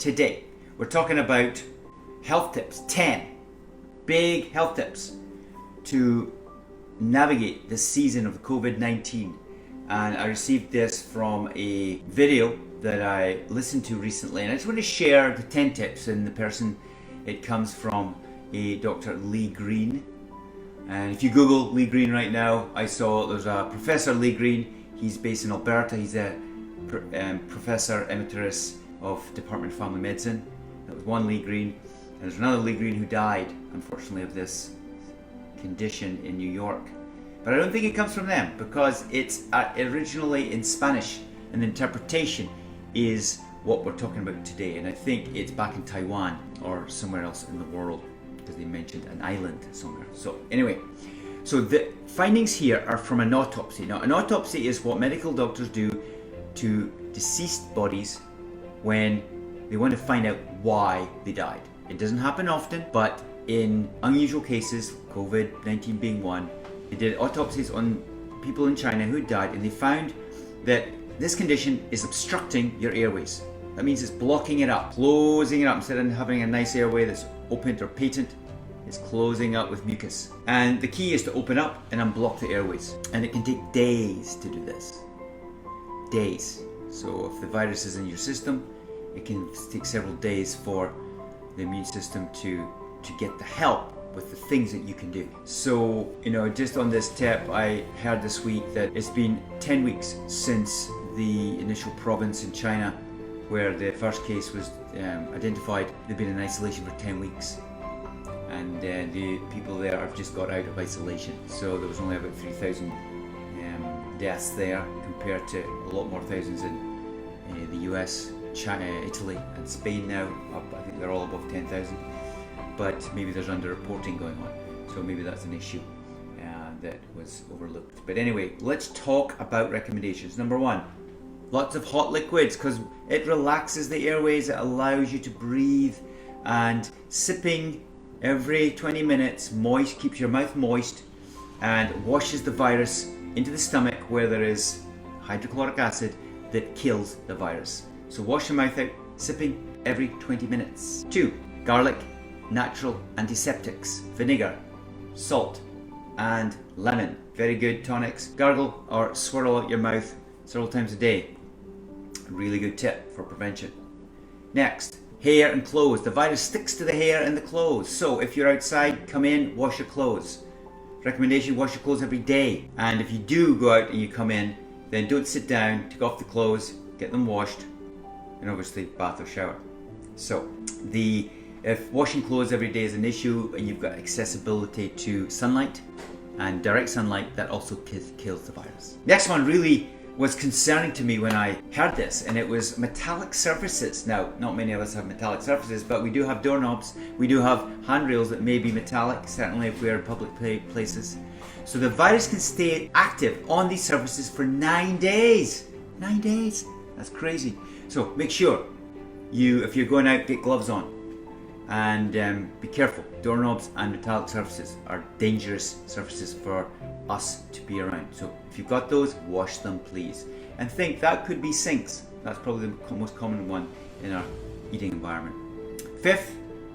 today we're talking about health tips, 10 big health tips to navigate the season of COVID-19. And I received this from a video that I listened to recently, and I just want to share the 10 tips. And the person, it comes from a Dr. Lee Green. And if you Google Lee Green right now, I saw there's a Professor Lee Green. He's based in Alberta. He's a Professor Emeritus of Department of Family Medicine. That was one Lee Green. And there's another Lee Green who died, unfortunately, of this condition in New York. But I don't think it comes from them, because it's originally in Spanish, and the interpretation is what we're talking about today. And I think it's back in Taiwan or somewhere else in the world, because they mentioned an island somewhere. So anyway, so the findings here are from an autopsy. Now, an autopsy is what medical doctors do to deceased bodies when they want to find out why they died. It doesn't happen often, but in unusual cases, COVID-19 being one, they did autopsies on people in China who died, and they found that this condition is obstructing your airways. That means it's blocking it up, closing it up. Instead of having a nice airway that's open or patent, it's closing up with mucus. And the key is to open up and unblock the airways. And it can take days to do this. Days. So if the virus is in your system, it can take several days for the immune system to get the help with the things that you can do. So, just on this tip, I heard this week that it's been 10 weeks since the initial province in China where the first case was identified. They've been in isolation for 10 weeks. And the people there have just got out of isolation. So there was only about 3,000 deaths there, compared to a lot more thousands in the US, China, Italy and Spain now. I think they're all above 10,000. But maybe there's underreporting going on. So maybe that's an issue that was overlooked. But anyway, let's talk about recommendations. Number one, lots of hot liquids, because it relaxes the airways, it allows you to breathe, and sipping every 20 minutes keeps your mouth moist and washes the virus into the stomach, where there is hydrochloric acid that kills the virus. So wash your mouth out, sipping every 20 minutes. 2. Garlic, natural antiseptics, vinegar, salt and lemon. Very good tonics. Gargle or swirl out your mouth several times a day. Really good tip for prevention. Next, hair and clothes. The virus sticks to the hair and the clothes. So if you're outside, come in, wash your clothes. Recommendation, wash your clothes every day. And if you do go out and you come in, then don't sit down, take off the clothes, get them washed, and obviously bath or shower. So if washing clothes every day is an issue and you've got accessibility to sunlight and direct sunlight, that also kills the virus. Next one really was concerning to me when I heard this, and it was metallic surfaces. Now, not many of us have metallic surfaces, but we do have doorknobs, we do have handrails that may be metallic, certainly if we're in public places. So the virus can stay active on these surfaces for 9 days. 9 days, that's crazy. So make sure if you're going out, get gloves on. And be careful. Doorknobs and metallic surfaces are dangerous surfaces for us to be around. So if you've got those, wash them please. And think, that could be sinks. That's probably the most common one in our eating environment. 5th,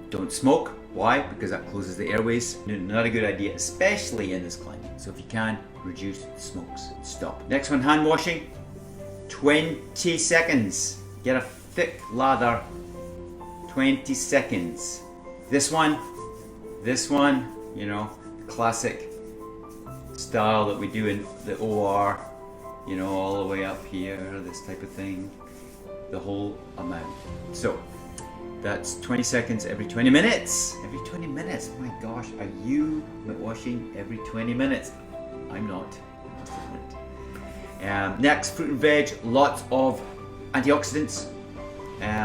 don't smoke. Why? Because that closes the airways. Not a good idea, especially in this climate. So if you can, reduce the smokes. Stop. Next one, hand washing. 20 seconds. Get a thick lather. 20 seconds. This one, classic style that we do in the OR, all the way up here, this type of thing, the whole amount. So that's 20 seconds every 20 minutes. Every 20 minutes, my gosh, are you washing every 20 minutes? I'm not. Next, fruit and veg, lots of antioxidants.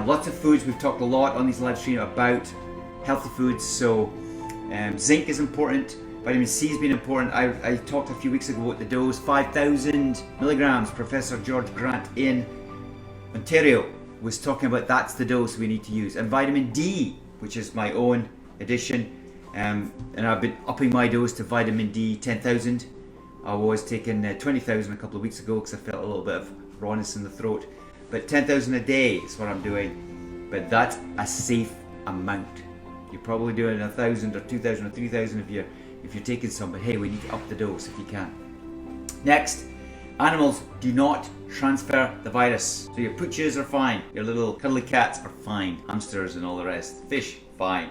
Lots of foods. We've talked a lot on these live stream about healthy foods. So zinc is important. Vitamin C has been important. I talked a few weeks ago about the dose, 5,000 milligrams. Professor George Grant in Ontario was talking about that's the dose we need to use. And vitamin D, which is my own addition, and I've been upping my dose to vitamin D 10,000. I was taking 20,000 a couple of weeks ago because I felt a little bit of rawness in the throat. But 10,000 a day is what I'm doing. but that's a safe amount. You're probably doing 1,000 or 2,000 or 3,000 if you're taking some, but hey, we need to up the dose if you can. Next, animals do not transfer the virus. So your pooches are fine, your little cuddly cats are fine, hamsters and all the rest, fish, fine.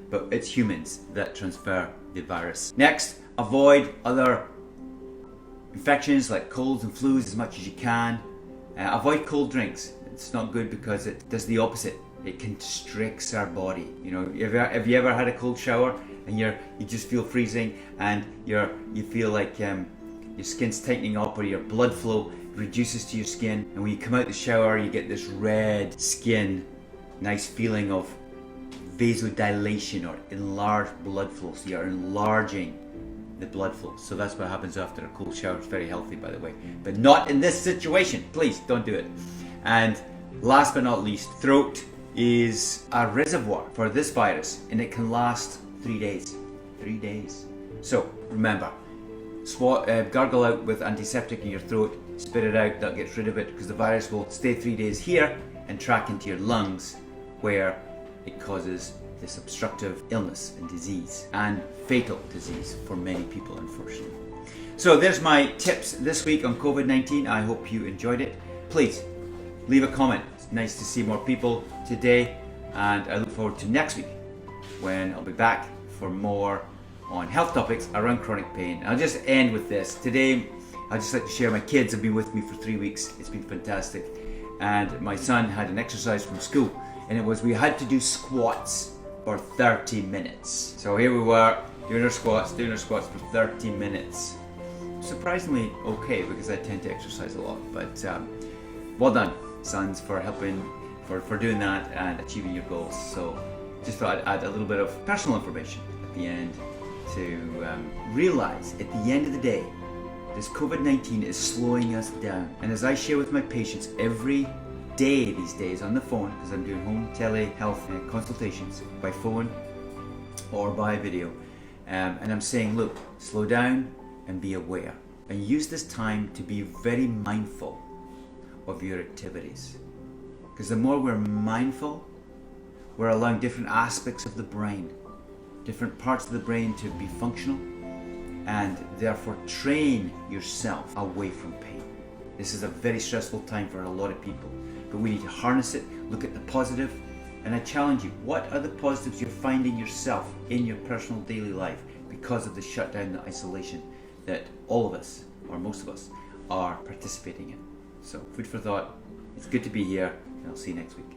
But it's humans that transfer the virus. Next, avoid other infections like colds and flus as much as you can. Avoid cold drinks. It's not good because it does the opposite. It constricts our body. You know, have you ever had a cold shower and you just feel freezing and you feel like your skin's tightening up, or your blood flow reduces to your skin, and when you come out the shower you get this red skin, nice feeling of vasodilation or enlarged blood flow. So you're enlarging the blood flow. So that's what happens after a cold shower. It's very healthy, by the way, but not in this situation. Please don't do it. And last but not least, throat is a reservoir for this virus, and it can last 3 days. 3 days. So remember, gargle out with antiseptic in your throat, spit it out, that gets rid of it, because the virus will stay 3 days here and track into your lungs, where it causes this obstructive illness and disease, and fatal disease for many people, unfortunately. So there's my tips this week on COVID-19. I hope you enjoyed it. Please leave a comment. It's nice to see more people today, and I look forward to next week when I'll be back for more on health topics around chronic pain. I'll just end with this. Today, I'd just like to share my kids have been with me for 3 weeks. It's been fantastic. And my son had an exercise from school, and it was we had to do squats for 30 minutes. So here we were doing our squats for 30 minutes. Surprisingly okay, because I tend to exercise a lot. But well done, sons, for helping, for doing that and achieving your goals. So just thought I'd add a little bit of personal information at the end to realize at the end of the day, this COVID-19 is slowing us down. And as I share with my patients every day these days on the phone, because I'm doing home telehealth consultations by phone or by video, and I'm saying, look, slow down and be aware, and use this time to be very mindful of your activities. Because the more we're mindful, we're allowing different aspects of the brain, different parts of the brain to be functional, and therefore train yourself away from pain. This is a very stressful time for a lot of people, but we need to harness it, look at the positive, and I challenge you, what are the positives you're finding yourself in your personal daily life because of the shutdown, the isolation that all of us, or most of us, are participating in? So food for thought. It's good to be here, and I'll see you next week.